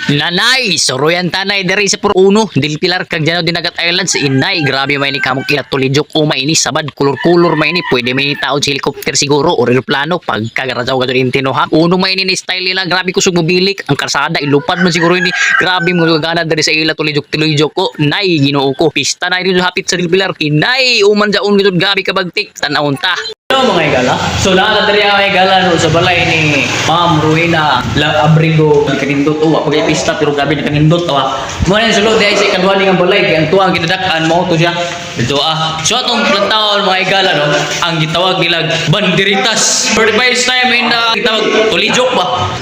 Nanay, suruyan tanay dari sa Puruno, dil pilar kag jano dinagat island sa inay. Grabe may ni kamong kilat tulidyok o maini sabad kulur-kulur may ni pwede may ni taon sa helicopter siguro o aeroplano pag kagarajaw ka doon intinoha. Uno may ni style nila, grabe kusog mobilik ang karsada ilupad man siguro ini. Grabe mo gana dari sa ila tulidyok ko. Nay Ginoo ko. Pista na rin hapit sa dil pilar. Inay uman jaon gid gabi ka bagtik tan-awon ta. Hello mga igala. So lahat na mga igala no, sa balay ni Ma'am Ruina Abrigo kanindot o pag pista pero grabe ni kanindot wa. Mo na sulod dai sa ikadwa ni nga balay kay ang tuwang gidadak-an mo to siya. Dito So atong plantaon mga igala no, ang gitawag nila banderitas. For the first time in gitawag tulidyok ba.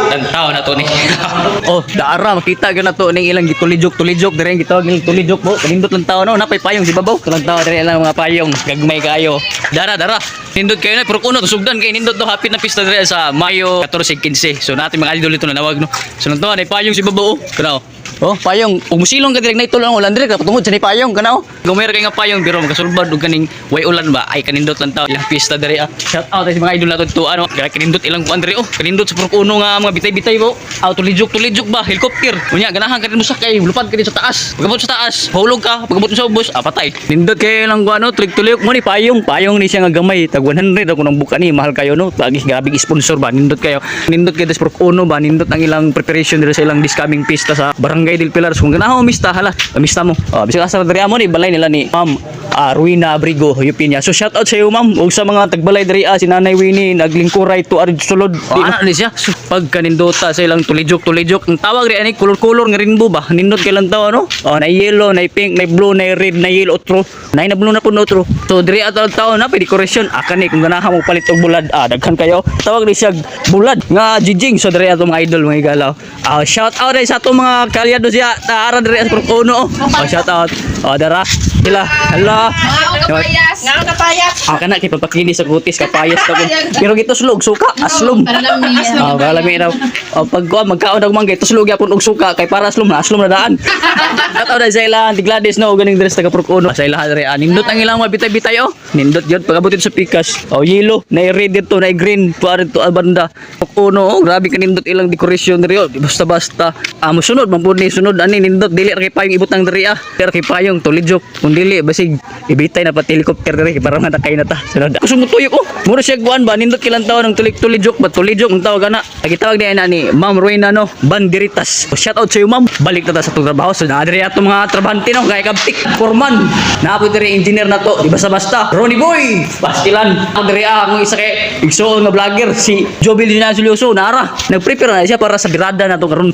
Tagtaw na to ni. Oh, daara makita gyud na to ning ilang gitulidyok dire gitawag nila tulidyok mo. Kanindot lang tawo no, napay payong si babaw. Lang tawo dire lang mga payong gagmay kayo. Dara nindot kayo na pero kuno sugdan kay nindot to hapit na pista dire sa Mayo 14-15. So natin mga idol dito na nawag no. So nang tuwa na payong si babaw kana oh payong ug musilong ka direk na ito lang ulan dire ka tungod sa ni payong kana gumer kay nga payong biro makasulbad og kaning way ulan ba ay kanindot lang taw ilang pista dire shout out sa mga idol nato to ano kanindot ilang kuan dire kanindot sa kuno nga mga bitay-bitay mo tulidyok ba helicopter unya ganahan ka din mo sakay lupad ka din sa taas pagabot sa taas hulog ka pagabot sa ubos patay nindot kay lang kuno tulig-tulig mo ni payong ni siya nga gamay tag 100 ako nang buka ni mahal kayo no lagi grabe sponsor ba nindot kayo des kuno ba nindot ang ilang preparation dire sa ilang this coming pista sa Barangay del Pilar kung ganahan mo mista mo bisig asa diri amo ni balay nila ni Ma'am Ruina Abrigo Yupinya. So shout out sa iyo ma'am ug sa mga tagbalay diri si Nanay Winnie naglingkuray to arid sulod ana ni siya so, pag kanindota sa ilang tulidyok ang tawag ri ani color nga rainbow ba nindot kay lang taw ano na yellow na pink na blue na red na yellow otro na blue na pud otro so diri ato taw na decoration akani kung ganahan mo palit og bulad daghan kayo tawag ni siya bulad nga jijing so diri ato mga idol mga igalaw shout out sa ato mga kalyado siya taara diri sa Puruno shout out dara sila hello nga kapayas kana kay pagpakini sa kutis kapayas ta pero gito sulog suka aslom galami raw pag magkaon og manggay tuslog yapon og suka kay para aslom na daan kataw na sa ilang di Gladys no ganing dress taga Puruno sa ilang diri nindot ang ilang mabitay-bitay nindot gyud pagabutin sa pikas yellow na red dito na green tuari to banda Puruno grabe kanindot ilang decoration diri basta mosunod mampuni sunod ani nindot dili ra kay payong ibutang diri pero kay payong tulidyok kung dili basig ibitay na pati helicopter diri para matakay na ta sunod kusog mo tuyok mura siya guan ba nindot kilang tawo ng tulidyok ang tawag ana gitawag ni Ma'am Ruina no banderitas shout out sa iyo ma'am balik na ta sa trabaho so na diri ato mga trabahante no kay kaptik foreman na po diri engineer na to di basta Ronnie Boy pastilan ang diri ang isa kay igsoon nga vlogger si Jobil Dinasulyoso nara nagprepare na siya para sa birada na to karon